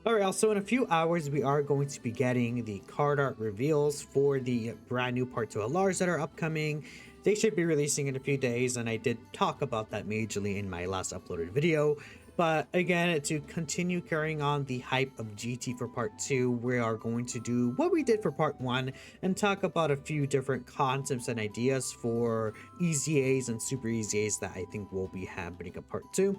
Alright, also in a few hours, we are going to be getting the card art reveals for the brand new Part 2 LRs that are upcoming. They should be releasing in a few days, and I did talk about that majorly in my last uploaded video. But again, to continue carrying on the hype of GT for Part 2, we are going to do what we did for Part 1 and talk about a few different concepts and ideas for EZAs and Super EZAs that I think will be happening in Part 2.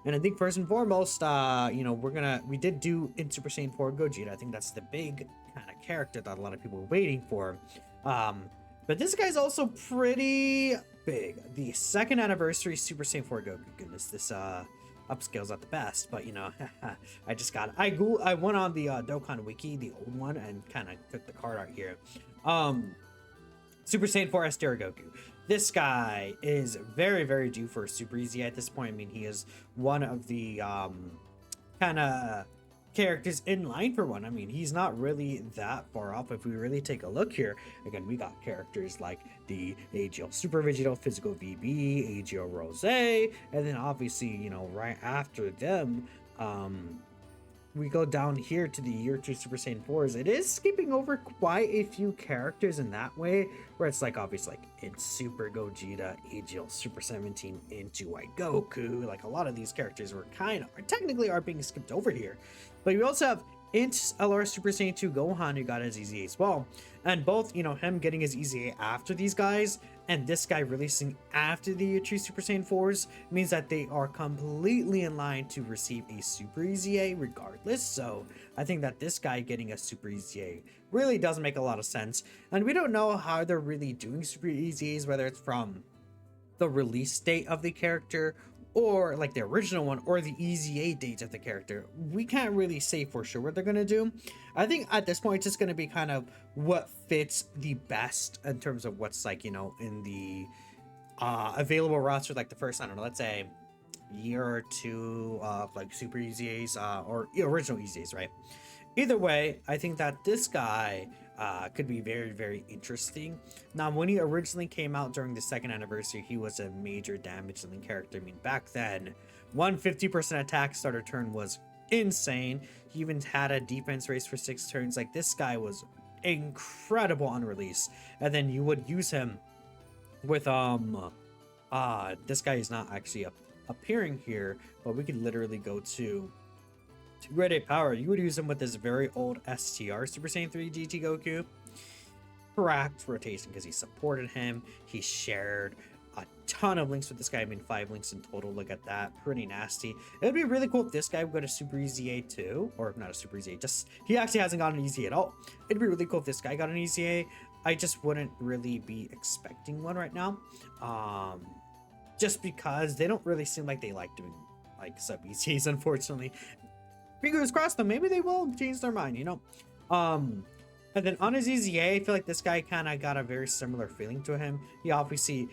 And I think first and foremost, we did do in Super Saiyan 4 Gogeta. I think that's the big kind of character that a lot of people were waiting for. But this guy's also pretty big. The second anniversary Super Saiyan 4 Goku. Goodness, this upscale's not the best, but I went on the Dokkan Wiki, the old one, and kind of took the card art here. Super Saiyan 4 Estero Goku. This guy is very, very due for a Super Easy at this point. I mean, he is one of the kind of characters in line for one. I mean, he's not really that far off if we really take a look here. Again, we got characters like the AGL Super Vegito, Physical VB, AGL Rose, and then obviously, right after them, we go down here to the year 2 Super Saiyan 4s. It is skipping over quite a few characters in that way, where it's like obviously like in Super Gogeta, AGL Super 17, into White Goku. Like a lot of these characters were technically are being skipped over here. But we also have Int LR Super Saiyan 2 Gohan, who got his EZA as well. And both, him getting his EZA after these guys and this guy releasing after the year 2 Super Saiyan 4s means that they are completely in line to receive a Super EZA regardless. So I think that this guy getting a Super EZA really doesn't make a lot of sense. And we don't know how they're really doing Super EZAs, whether it's from the release date of the character or like the original one or the EZA dates of the character. We can't really say for sure what they're gonna do. I think at this point it's just gonna be kind of what fits the best in terms of what's like, in the available roster, like the first, I don't know, let's say year or two of like Super EZAs or original EZAs, right? Either way, I think that this guy could be very, very interesting. Now, when he originally came out during the second anniversary, he was a major damage dealing character. I mean, back then, 150% attack starter turn was insane. He even had a defense race for 6 turns. Like, this guy was incredible on release. And then you would use him with, this guy is not actually appearing here, but we could literally go to Red 8 Power. You would use him with this very old STR Super Saiyan 3 GT Goku. Correct rotation because he supported him. He shared a ton of links with this guy. I mean, 5 links in total. Look at that. Pretty nasty. It would be really cool if this guy would go to Super EZA too. Or not a Super EZA. Just, he actually hasn't gotten an EZA at all. It'd be really cool if this guy got an EZA. I just wouldn't really be expecting one right now. Just because they don't really seem like they like doing like sub EZAs, unfortunately. Fingers crossed though, maybe they will change their mind, And then on his EZA, I feel like this guy kind of got a very similar feeling to him. He obviously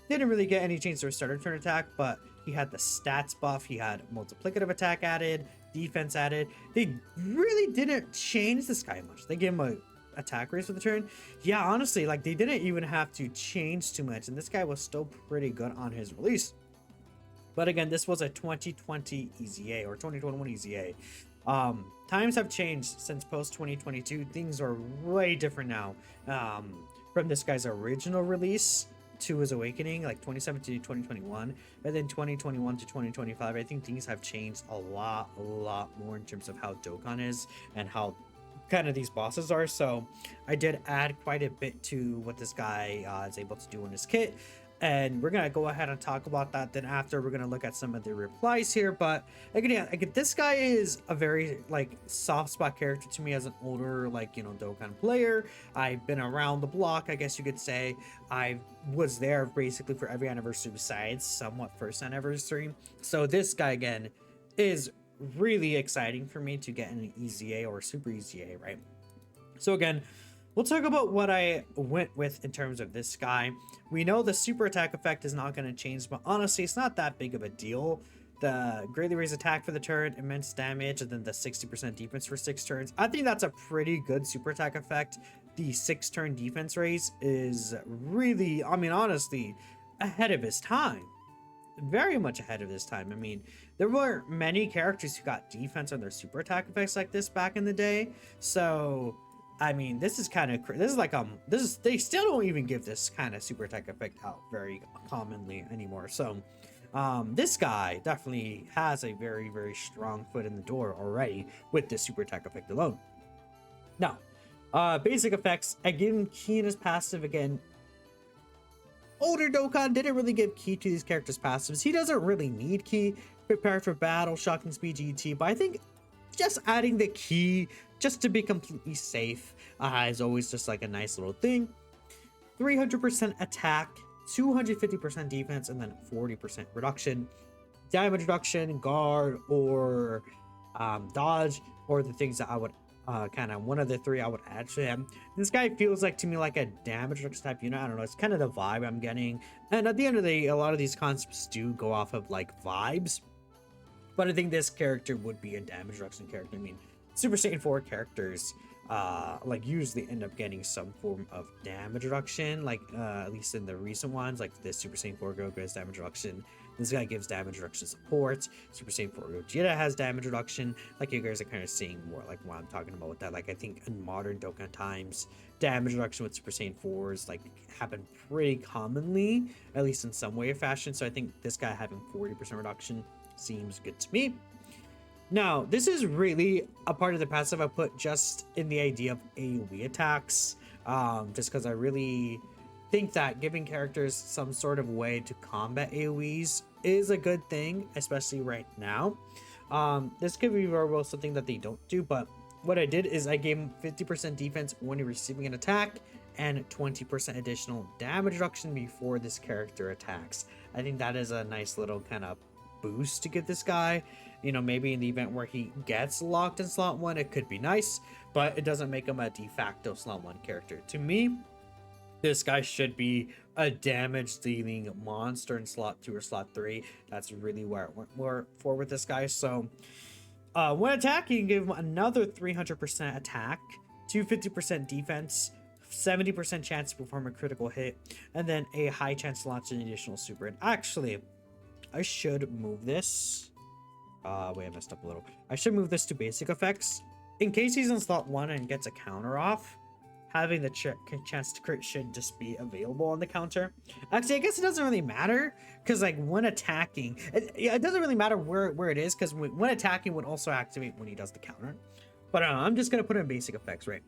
didn't really get any change to a starter turn attack, but he had the stats buff, he had multiplicative attack added, defense added. They really didn't change this guy much. They gave him a attack race for the turn. Yeah, honestly, like they didn't even have to change too much, and this guy was still pretty good on his release. But again, this was a 2020 EZA or 2021 EZA. Times have changed since post 2022. Things are way different now. From this guy's original release to his awakening, like 2017 to 2021, and then 2021 to 2025. I think things have changed a lot more in terms of how Dokkan is and how kind of these bosses are. So I did add quite a bit to what this guy is able to do in his kit. And we're gonna go ahead and talk about that. Then after, we're gonna look at some of the replies here. But again, yeah, this guy is a very like soft spot character to me as an older Dokkan player. I've been around the block, I guess you could say. I was there basically for every anniversary besides somewhat first anniversary. So this guy again is really exciting for me to get an EZA or Super EZA, right? So again, we'll talk about what I went with in terms of this guy. We know the super attack effect is not going to change, but honestly, it's not that big of a deal. The greatly raised attack for the turn, immense damage, and then the 60% defense for 6 turns. I think that's a pretty good super attack effect. The 6-turn defense raise is really, I mean, honestly, ahead of his time. very much ahead of this time. I mean, there weren't many characters who got defense on their super attack effects like this back in the day. So, I mean, this is kind of this is like this is they still don't even give this kind of super attack effect out very commonly anymore. So, this guy definitely has a very strong foot in the door already with this super attack effect alone. Now, basic effects. I give him Ki in his passive again. Older Dokkan didn't really give Ki to these characters' passives. He doesn't really need Ki. Prepare for battle, shocking speed, GT. But I think just adding the Ki just to be completely safe is always just like a nice little thing. 300% attack, 250% defense, and then 40% reduction. Damage reduction, guard, or dodge, or the things that I would kind of one of the three I would add to him. This guy feels like to me like a damage reduction type unit. I don't know, it's kind of the vibe I'm getting. And at the end of the day, a lot of these concepts do go off of like vibes. But I think this character would be a damage reduction character. I mean, Super Saiyan 4 characters like usually end up getting some form of damage reduction, like at least in the recent ones, like this Super Saiyan 4 Goku has damage reduction. This guy gives damage reduction support. Super Saiyan 4 Gogeta has damage reduction. Like you guys are kind of seeing more like what I'm talking about with that. Like I think in modern Dokkan times, damage reduction with Super Saiyan 4s like happen pretty commonly, at least in some way or fashion. So I think this guy having 40% reduction seems good to me. Now, this is really a part of the passive I put just in the idea of AoE attacks, just because I really think that giving characters some sort of way to combat AoEs is a good thing, especially right now. This could be very well something that they don't do, but what I did is I gave him 50% defense when you're receiving an attack and 20% additional damage reduction before this character attacks. I think that is a nice little kind of boost to get this guy. You know, maybe in the event where he gets locked in slot 1, it could be nice, but it doesn't make him a de facto slot 1 character. To me, this guy should be a damage dealing monster in slot 2 or slot 3. That's really where it went more for with this guy. So when attacking, give him another 300% attack, 250% defense, 70% chance to perform a critical hit, and then a high chance to launch an additional super. And actually, I should move this. Wait, I messed up a little. I should move this to basic effects. In case he's in slot 1 and gets a counter off, having the chance to crit should just be available on the counter. Actually, I guess it doesn't really matter, because like when attacking, it doesn't really matter where it is, because when attacking would also activate when he does the counter. But I'm just going to put in basic effects, right?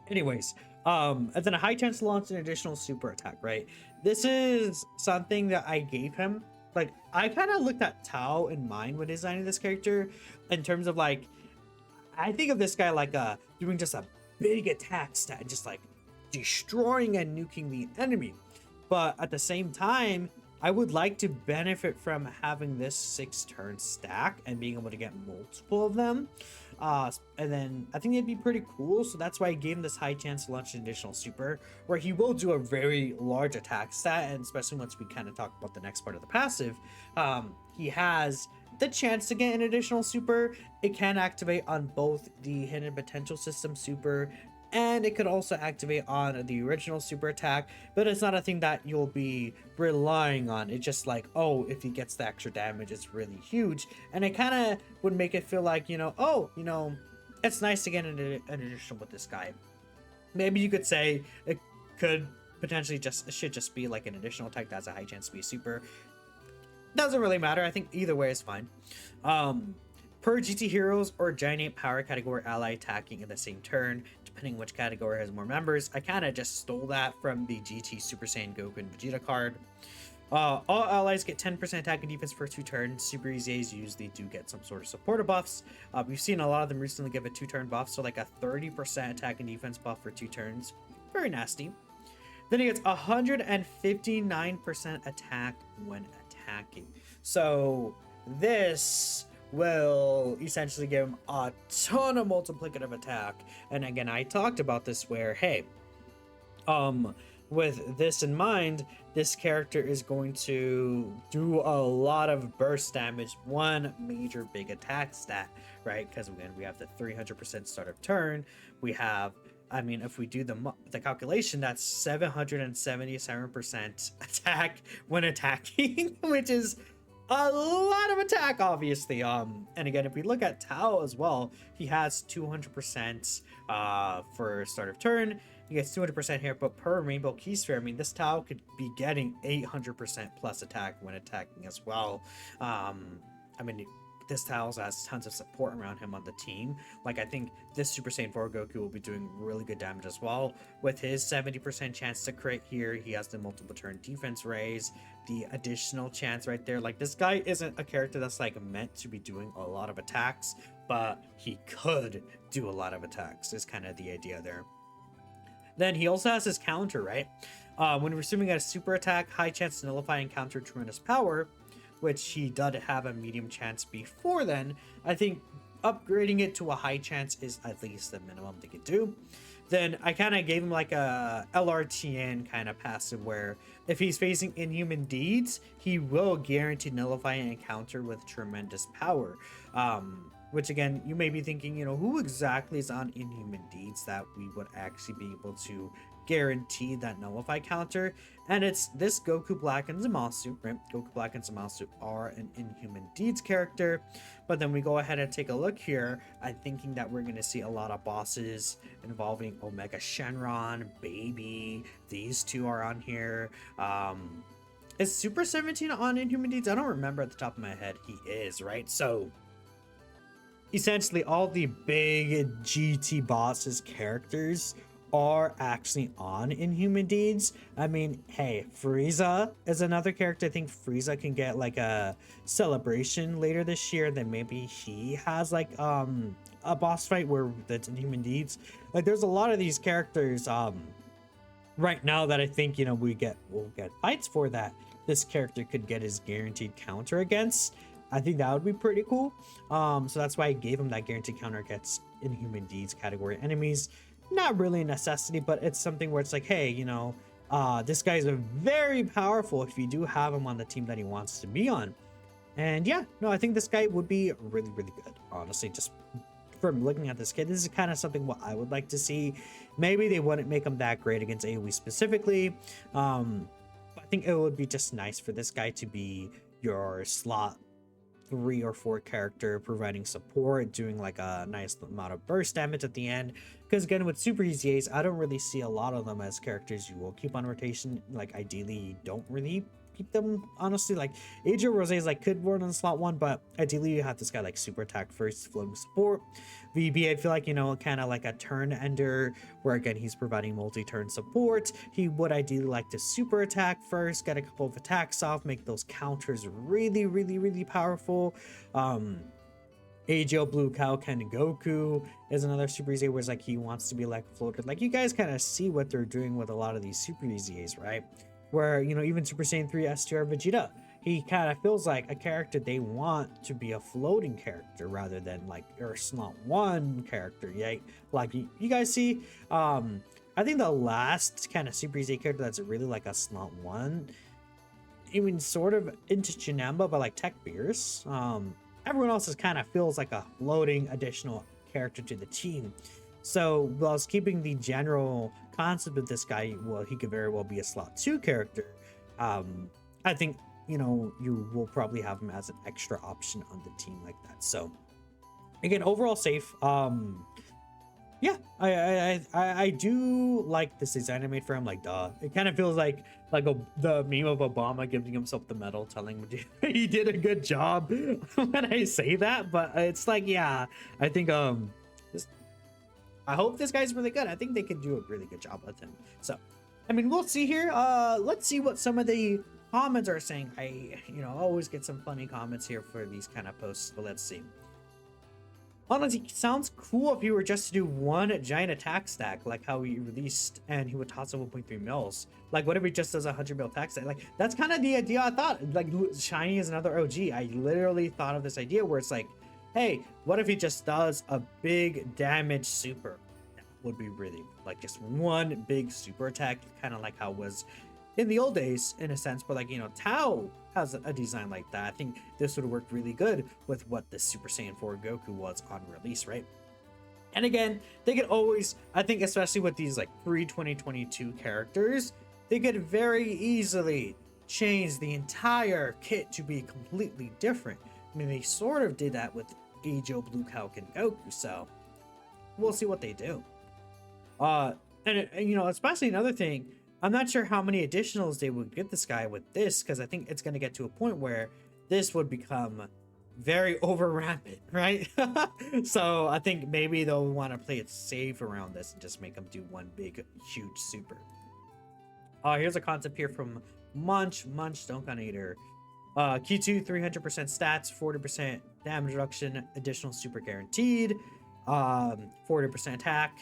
Anyways, and then a high chance to launch an additional super attack, right? This is something that I gave him. Like, I kind of looked at Tao in mind when designing this character, in terms of like, I think of this guy like doing just a big attack stat, just like destroying and nuking the enemy. But at the same time, I would like to benefit from having this 6-turn stack and being able to get multiple of them. And then I think it'd be pretty cool. So that's why I gave him this high chance to launch an additional super, where he will do a very large attack stat. And especially once we kind of talk about the next part of the passive, he has the chance to get an additional super. It can activate on both the hidden potential system super, and it could also activate on the original super attack, but it's not a thing that you'll be relying on. It's just like, oh, if he gets the extra damage, it's really huge. And it kind of would make it feel like, it's nice to get an additional with this guy. Maybe you could say it could potentially should just be like an additional attack that's a high chance to be super. Doesn't really matter. I think either way is fine. Per GT Heroes or Giant Ape Power category ally attacking in the same turn, depending which category has more members. I kind of just stole that from the GT Super Saiyan Goku and Vegeta card. All allies get 10% attack and defense for 2 turns. Super Easy A's usually do get some sort of supportive buffs. We've seen a lot of them recently give a 2-turn buff, so like a 30% attack and defense buff for 2 turns. Very nasty. Then he gets 159% attack when attacking. So this will essentially give him a ton of multiplicative attack. And again, I talked about this where, hey, with this in mind, this character is going to do a lot of burst damage, one major big attack stat, right? Because again, we have the 300% start of turn, we have I mean, if we do the calculation, that's 777% attack when attacking, which is a lot of attack, obviously. And again, if we look at Tao as well, he has 200% for start of turn. He gets 200% here, but per Rainbow Key Sphere, I mean, this Tao could be getting 800% plus attack when attacking as well. I mean, this Tao also has tons of support around him on the team. Like, I think this Super Saiyan 4 Goku will be doing really good damage as well. With his 70% chance to crit here, he has the multiple turn defense raise, the additional chance right there. Like, this guy isn't a character that's like meant to be doing a lot of attacks, but he could do a lot of attacks is kind of the idea there. Then he also has his counter, right? When we're assuming a super attack, high chance to nullify and counter tremendous power, which he did have a medium chance before then, I think upgrading it to a high chance is at least the minimum they could do. Then I kind of gave him like a LRTN kind of passive where if he's facing inhuman deeds, he will guarantee nullify and counter with tremendous power. Which again, you may be thinking, you know, who exactly is on inhuman deeds that we would actually be able to guarantee that nullify counter? And it's this Goku Black and Zamasu, right? Goku Black and Zamasu are an inhuman deeds character, but then we go ahead and take a look here. I'm thinking that we're going to see a lot of bosses involving Omega Shenron, Baby. These two are on here. Is Super 17 on inhuman deeds? I don't remember at the top of my head. He is, right? So essentially all the big GT bosses characters are actually on inhuman deeds. I mean, hey, Frieza is another character. I think Frieza can get like a celebration later this year. Then maybe he has like a boss fight where that's inhuman deeds. Like, there's a lot of these characters right now that I think, you know, we'll get fights for that this character could get his guaranteed counter against. I think that would be pretty cool. So that's why I gave him that guaranteed counter against inhuman deeds category enemies. Not really a necessity, but it's something where it's like, hey, you know, this guy's a very powerful if you do have him on the team that he wants to be on. And yeah, no, I think this guy would be really, really good. Honestly, just from looking at this kid, this is kind of something what I would like to see. Maybe they wouldn't make him that great against AoE specifically. But I think it would be just nice for this guy to be your slot 3 or 4 character, providing support, doing like a nice amount of burst damage at the end. Because again, with Super Easy A's, I don't really see a lot of them as characters you will keep on rotation. Like, ideally, you don't really keep them, honestly. Like, Adriel Rose is like could work on slot 1, but ideally you have this guy like super attack first, floating support. VB, I feel like, you know, kind of like a turn ender, where again he's providing multi-turn support. He would ideally like to super attack first, get a couple of attacks off, make those counters really, really, really powerful. AGL Blue Cow Ken Goku is another Super Easy where it's like he wants to be like floated. Like, you guys kind of see what they're doing with a lot of these Super Easy A's, right? Where, you know, even Super Saiyan 3 STR Vegeta, he kind of feels like a character they want to be a floating character rather than like your slot 1 character. Yeah, like you guys see, I think the last kind of Super Easy character that's really like a slot 1, I mean, sort of into Chinamba, but like Tech Beers. Everyone else is kind of feels like a floating additional character to the team. So whilst keeping the general concept of this guy, well, he could very well be a slot 2 character. I think, you know, you will probably have him as an extra option on the team like that. So again, overall safe. Yeah, I do like this design I made for him. Like, duh, it kind of feels like the meme of Obama giving himself the medal, telling him he did a good job when I say that. But it's like, yeah, I think I hope this guy's really good. I think they could do a really good job with him. So, I mean, we'll see here. Let's see what some of the comments are saying. I, you know, always get some funny comments here for these kind of posts, but let's see. Honestly, it sounds cool if he were just to do one giant attack stack, like how he released, and he would toss up 1.3 mils. Like, what if he just does a 100 mil attack stack? Like, that's kind of the idea I thought. Like, Shiny is another OG. I literally thought of this idea where it's like, hey, what if he just does a big damage super? That would be really, like, just one big super attack, kind of like how it was in the old days, in a sense. But like, you know, Tao has a design like that. I think this would have worked really good with what the Super Saiyan 4 Goku was on release, right? And again, they could always, I think, especially with these like pre-2022 characters, they could very easily change the entire kit to be completely different. I mean, they sort of did that with Ajo, Blue Cow, and Goku, so we'll see what they do. And you know, especially another thing, I'm not sure how many additionals they would get this guy with this, because I think it's going to get to a point where this would become very over rampant, right? So I think maybe they'll want to play it safe around this and just make them do one big, huge super. Here's a concept here from Munch Donkonator. Q2 300% stats, 40% damage reduction, additional super guaranteed, 40% attack,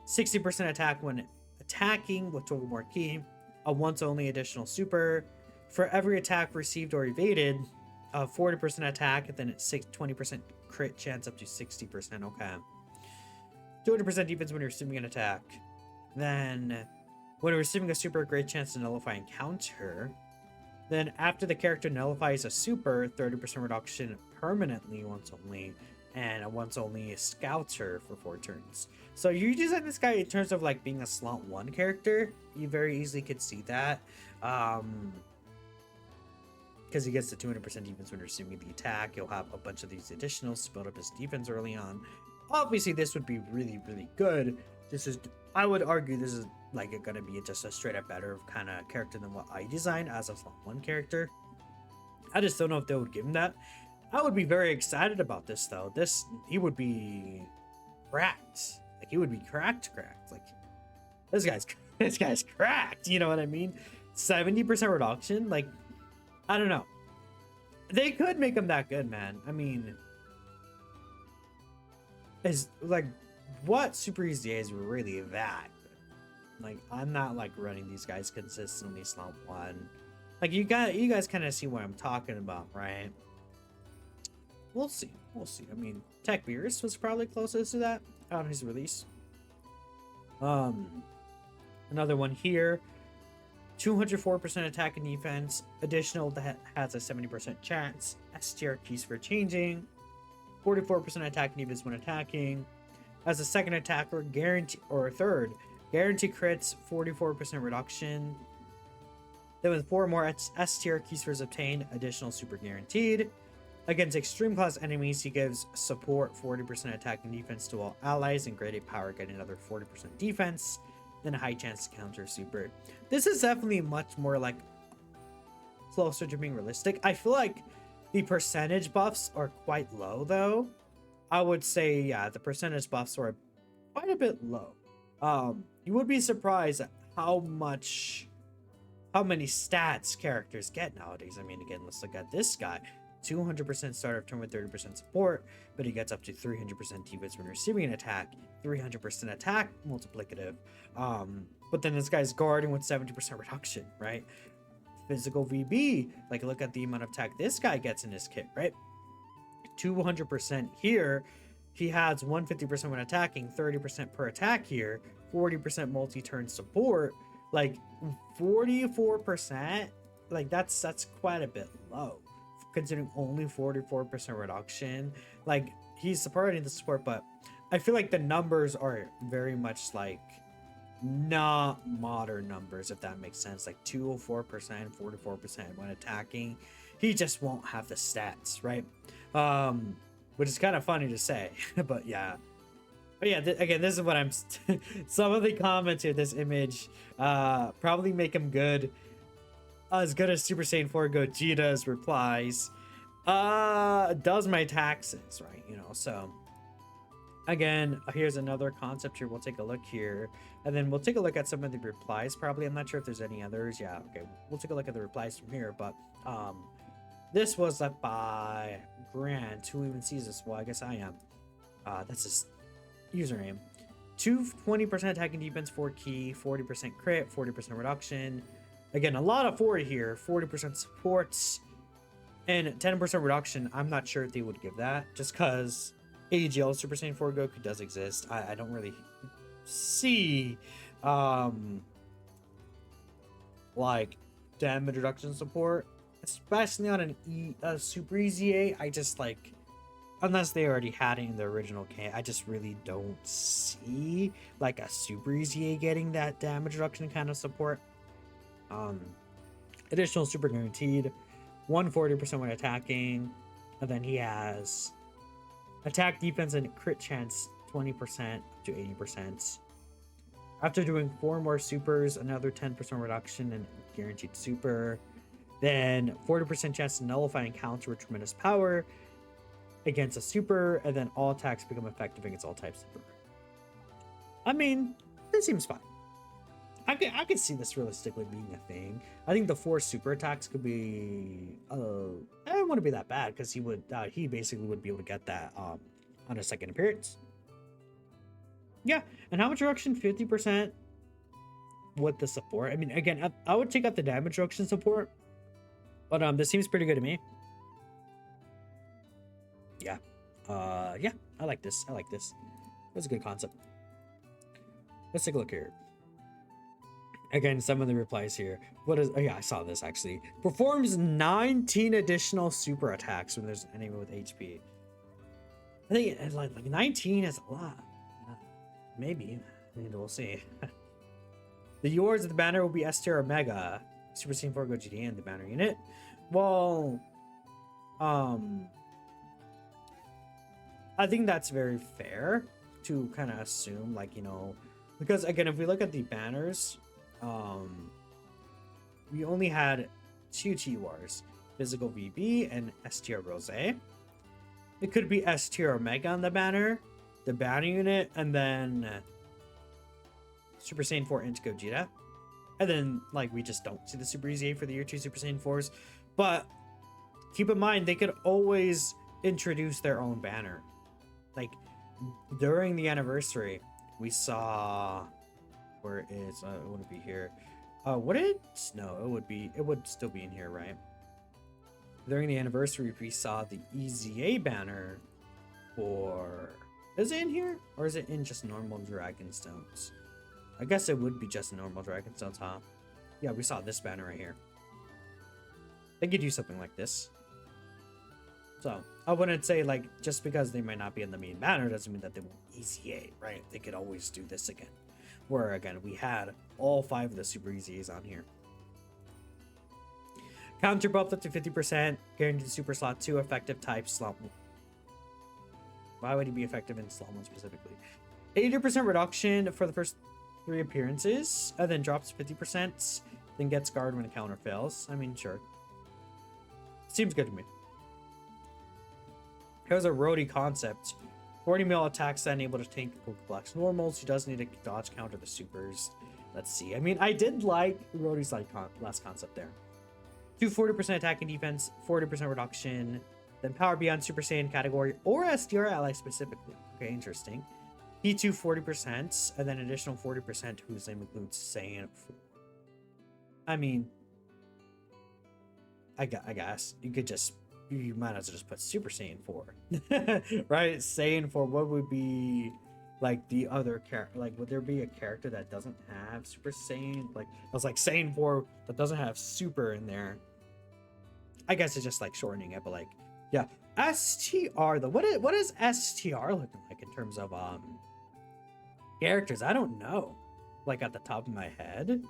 60% attack when attacking with total more key, a once only additional super. For every attack received or evaded, 40% attack, and then it's 20% crit chance up to 60%. Okay. 200% defense when you're receiving an attack. Then, when receiving a super, great chance to nullify encounter. Then, after the character nullifies a super, 30% reduction permanently once only, and a once only scouter for 4 turns. So you design this guy in terms of like being a slot 1 character. You very easily could see that. Because he gets the 200% defense when receiving the attack. He'll have a bunch of these additionals to build up his defense early on. Obviously, this would be really, really good. This is, I would argue, this is like gonna be just a straight up better kind of character than what I designed as a slot 1 character. I just don't know if they would give him that. I would be very excited about this though. He would be cracked. Like he would be cracked. Like this guy's cracked. You know what I mean? 70% reduction. Like I don't know. They could make him that good, man. I mean, is like what Super Easy is really that good? Like I'm not like running these guys consistently slot 1. Like you guys kind of see what I'm talking about, right? We'll see. I mean, Tech Beerus was probably closest to that on his release. Another one here. 204% attack and defense. Additional that has a 70% chance. STR keys for changing. 44% attack and defense when attacking. As a second attacker, guarantee or a third, guarantee crits, 44% reduction. Then with 4 more STR keys for obtained, additional super guaranteed. Against extreme class enemies, he gives support 40% attack and defense to all allies, and graded power getting another 40% defense, then a high chance to counter super. This is definitely much more like closer to being realistic. I feel like the percentage buffs are quite low though. I would say, yeah, the percentage buffs are quite a bit low. You would be surprised at how many stats characters get nowadays. I mean, again, let's look at this guy. 200% start of turn with 30% support, but he gets up to 300% defense when receiving an attack, 300% attack multiplicative. But then this guy's guarding with 70% reduction, right? Physical VB, like look at the amount of attack this guy gets in his kit, right? 200% here. He has 150% when attacking, 30% per attack here, 40% multi-turn support, like 44%. Like that's quite a bit low, considering only 44% reduction. Like he's supporting the support, but I feel like the numbers are very much like not modern numbers, if that makes sense. Like 204%, 44% when attacking. He just won't have the stats, right? Which is kind of funny to say, but yeah. But yeah, again, this is what I'm some of the comments here, this image probably make him good. As good as Super Saiyan 4 Gogeta's replies. Does my taxes, right? You know, so again, here's another concept here. We'll take a look here, and then we'll take a look at some of the replies. Probably, I'm not sure if there's any others. Yeah, okay, we'll take a look at the replies from here. But this was left by Grant. Who even sees this? Well, I guess I am. That's his username. 20% attack and defense, 4 key, 40% crit, 40% reduction. Again, a lot of 40 here, 40% supports, and 10% reduction. I'm not sure if they would give that, just because AGL Super Saiyan 4 Goku does exist. I don't really see, like, damage reduction support, especially on a Super Easy 8. I just, like, unless they already had it in the original can, I just really don't see like a super easy getting that damage reduction kind of support. Um, additional super guaranteed, 140% when attacking, and then he has attack, defense, and crit chance 20% to 80%. After doing 4 more supers, another 10% reduction in guaranteed super. Then 40% chance to nullify and counter with tremendous power against a super, and then all attacks become effective against all types super. I mean, this seems fine. I could see this realistically being a thing. I think the 4 super attacks could be I don't want to be that bad because he basically would be able to get that on a second appearance. Yeah, and how much reduction? 50% with the support. I mean, again, I would take out the damage reduction support, but this seems pretty good to me. Yeah. Yeah, I like this. I like this. That's a good concept. Let's take a look here. Again, some of the replies here. What is... Oh, yeah, I saw this, actually. Performs 19 additional super attacks when there's anyone with HP. I think like 19 is a lot. Maybe. We'll see. The awards of the banner will be S tier or Mega. Super Saiyan 4 Go GD and the banner unit. Well... I think that's very fair to kind of assume, like, you know, because again, if we look at the banners, we only had 2 T-Wars, Physical VB and S tier Rose. It could be S tier Omega on the banner unit, and then Super Saiyan 4 into Gogeta. And then, like, we just don't see the Super Easy for the year 2 Super Saiyan 4s. But keep in mind, they could always introduce their own banner. Like, during the anniversary, we saw... Where is... it wouldn't be here. Would it? No, it would be... It would still be in here, right? During the anniversary, we saw the EZA banner for... Is it in here? Or is it in just normal Dragonstones? I guess it would be just normal Dragonstones, huh? Yeah, we saw this banner right here. They could do something like this. So, I wouldn't say, like, just because they might not be in the main banner doesn't mean that they won't EZA, right? They could always do this again. Where, again, we had all 5 of the Super EZAs on here. Counter buff up to 50%. Guaranteed Super Slot 2 effective type slot 1. Why would he be effective in slot 1 specifically? 80% reduction for the first 3 appearances. And then drops 50%. Then gets guard when a counter fails. I mean, sure. Seems good to me. Here's a Rhodey concept. 40 mil attacks that enable to tank Black's normals. He does need to dodge counter the supers. Let's see. I mean, I did like Rhodey's last concept there. 40% attack and defense, 40% reduction. Then power beyond Super Saiyan category or SDR ally specifically. Okay, interesting. P2 40%, and then additional 40% whose name includes Saiyan 4. I mean, I guess you could just... You might as well just put Super Saiyan 4. Right? Saiyan 4, what would be like the other character? Like, would there be a character that doesn't have Super Saiyan? Like, I was like Saiyan 4 that doesn't have Super in there. I guess it's just like shortening it, but like, yeah. STR though. What is STR looking like in terms of characters? I don't know. Like at the top of my head.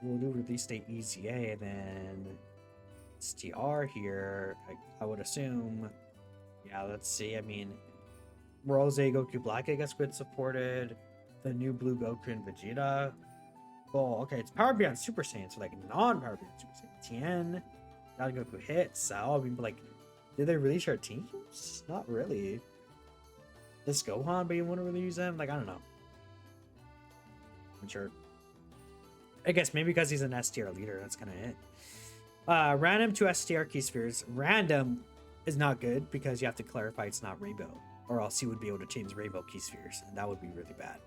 We'll do release date EZA and then STR here, I would assume. Yeah, let's see. I mean, Rose Goku Black, I guess, good supported. The new Blue Goku and Vegeta. Oh, okay, it's Power Beyond Super Saiyan, so like non-Power Beyond Super Saiyan. Tien, God Goku hits. I mean, but like, did they really share teams? Not really. This Gohan, but you want to really use them? Like, I don't know. I'm sure. I guess maybe because he's an S tier leader, that's kind of it. Random to STR key spheres. Random is not good because you have to clarify it's not rainbow, or else you would be able to change rainbow key spheres, and that would be really bad.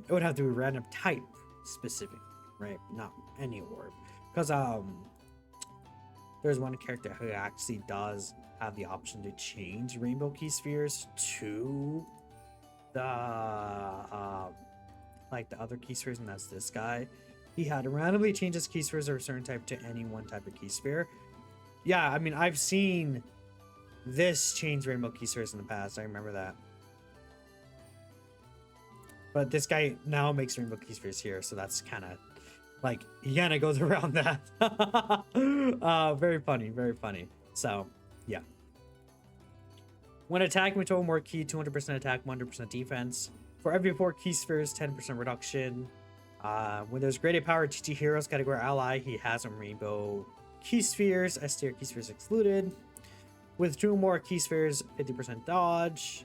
It would have to be random type specifically, right? Not any orb, because there's one character who actually does have the option to change rainbow key spheres to the like the other key spheres, and that's this guy. He had to randomly change his key spheres of a certain type to any one type of key sphere. Yeah, I mean, I've seen This changed Rainbow Key Spheres in the past. I remember that. But this guy now makes Rainbow Key Spheres here, so that's kind of like he kind of goes around that. Very funny, very funny. So yeah. When attacking with 12 more key, 200% attack, 100% defense. For every 4 key spheres, 10% reduction. When there's graded power GT heroes category ally, he has some rainbow key spheres, S tier key spheres excluded. With 2 more key spheres, 50% dodge.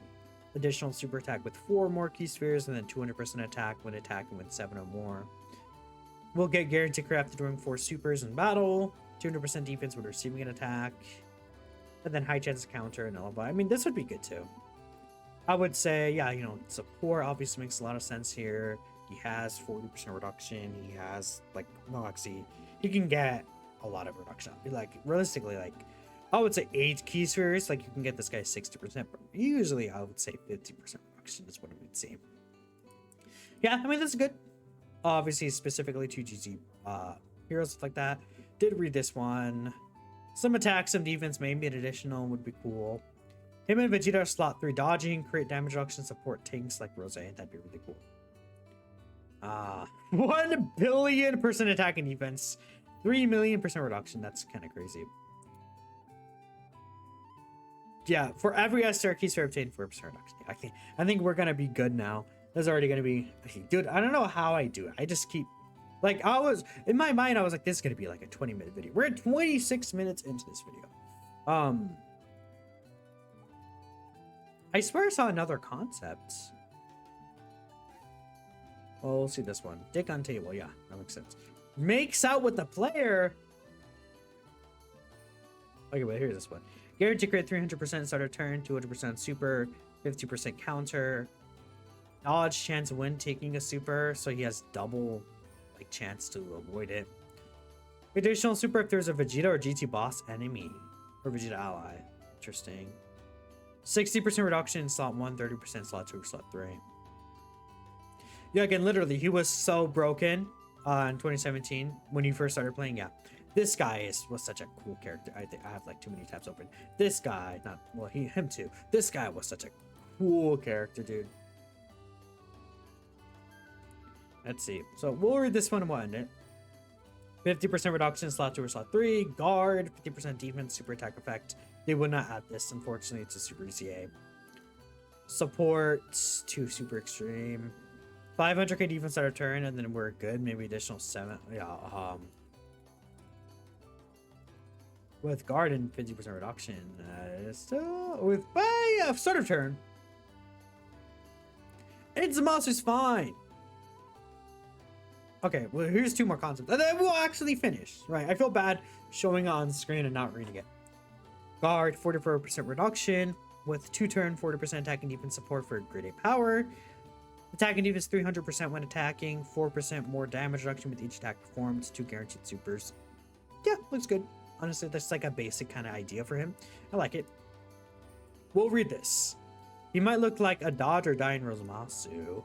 Additional super attack with 4 more key spheres, and then 200% attack when attacking with 7 or more. We'll get guaranteed crit after doing 4 supers in battle. 200% defense when receiving an attack. And then high chance to counter and alibi. I mean, this would be good too. I would say, yeah, you know, support obviously makes a lot of sense here. He has 40% reduction. He has, like, no, actually, he can get a lot of reduction. Like, realistically, like, I would say 8 key spheres. Like, you can get this guy 60%. But usually, I would say 50% reduction is what it would seem. Yeah, I mean, that's good. Obviously, specifically to GG heroes, stuff like that. Did read this one. Some attacks, some defense, maybe an additional would be cool. Him and Vegeta are slot 3 dodging, create damage reduction, support tanks like Rose. That'd be really cool. 1 billion% attack and defense, 3 million% reduction. That's kind of crazy. Yeah, for every S tier key sphere obtained 4% reduction. I think we're gonna be good now. There's already gonna be, dude. I don't know how I do it. I just keep, like, I was in my mind. I was like, this is gonna be like a 20-minute video. We're at 26 minutes into this video. I swear I saw another concept. Well, we'll see this one. Dick on table. Yeah, that makes sense. Makes out with the player. Okay, wait, here's this one. Guaranteed crit 300% starter turn, 200% super, 50% counter. Dodge chance when taking a super, so he has double, like, chance to avoid it. Additional super if there's a Vegeta or GT boss enemy or Vegeta ally. Interesting. 60% reduction in slot 1, 30% slot 2 or slot 3. Yeah, again, literally, he was so broken in 2017 when he first started playing. Yeah, this guy was such a cool character. I think I have like too many tabs open. This guy, him too. This guy was such a cool character, dude. Let's see. So we'll read this one and we'll end it. 50% reduction in slot 2 or slot 3. Guard, 50% defense, super attack effect. They would not add this, unfortunately. It's a super ECA. Support, 2 super extreme. 500k defense at our turn, and then we're good. Maybe additional 7. Yeah, with guard and 50% reduction. So with start of turn. It's the monster's fine. Okay, well, here's 2 more concepts, and then we'll actually finish. Right, I feel bad showing on screen and not reading it. Guard, 44% reduction with 2 turn, 40% attack and defense support for grid A power. Attack and defense 300% when attacking, 4% more damage reduction with each attack performed, 2 guaranteed supers. Yeah, looks good. Honestly, that's like a basic kind of idea for him. I like it. We'll read this. He might look like a dodge or die in Rosamasu.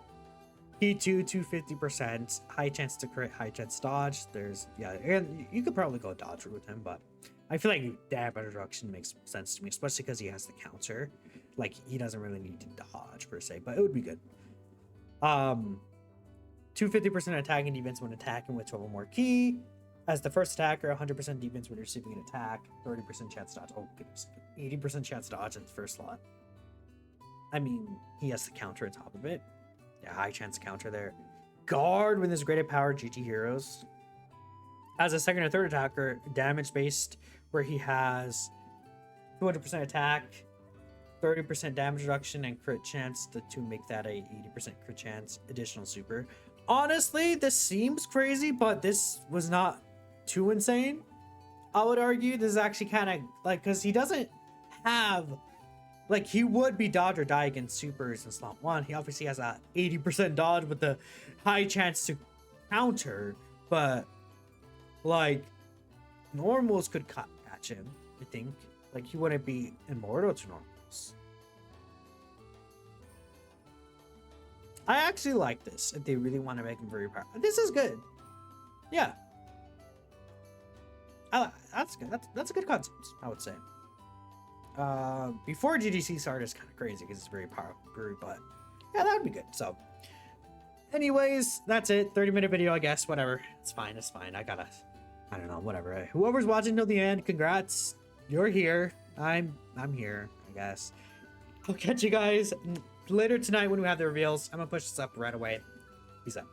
P2, 250%, high chance to crit, high chance dodge. And you could probably go dodge with him, but I feel like damage reduction makes sense to me, especially because he has the counter. Like, he doesn't really need to dodge per se, but it would be good. 250% attack and defense when attacking with 12 or more key. As the first attacker, 100% defense when receiving an attack, 30% chance dodge. Oh goodness, 80% chance dodge in the first slot. I mean, he has the counter on top of it. Yeah, high chance counter there. Guard when there's graded power GT heroes. As a second or third attacker, damage based, where he has 200% attack, 30% damage reduction, and crit chance to make that a 80% crit chance, additional super. Honestly, this seems crazy, but this was not too insane. I would argue this is actually kind of like, because he doesn't have, like, he would be dodge or die against supers in slot 1. He obviously has a 80% dodge with the high chance to counter, but like normals could catch him. I think like he wouldn't be immortal to normals. I actually like this if they really want to make him very powerful. This is good. Yeah. That's good. That's a good concept, I would say. before GDC started is kind of crazy because it's very powerful, but yeah, that would be good. So anyways, that's it. 30-minute video, I guess. Whatever. It's fine. It's fine. I don't know. Whatever. Whoever's watching till the end, congrats. You're here. I'm here, I guess. I'll catch you guys later tonight when we have the reveals. I'm gonna push this up right away. Peace out.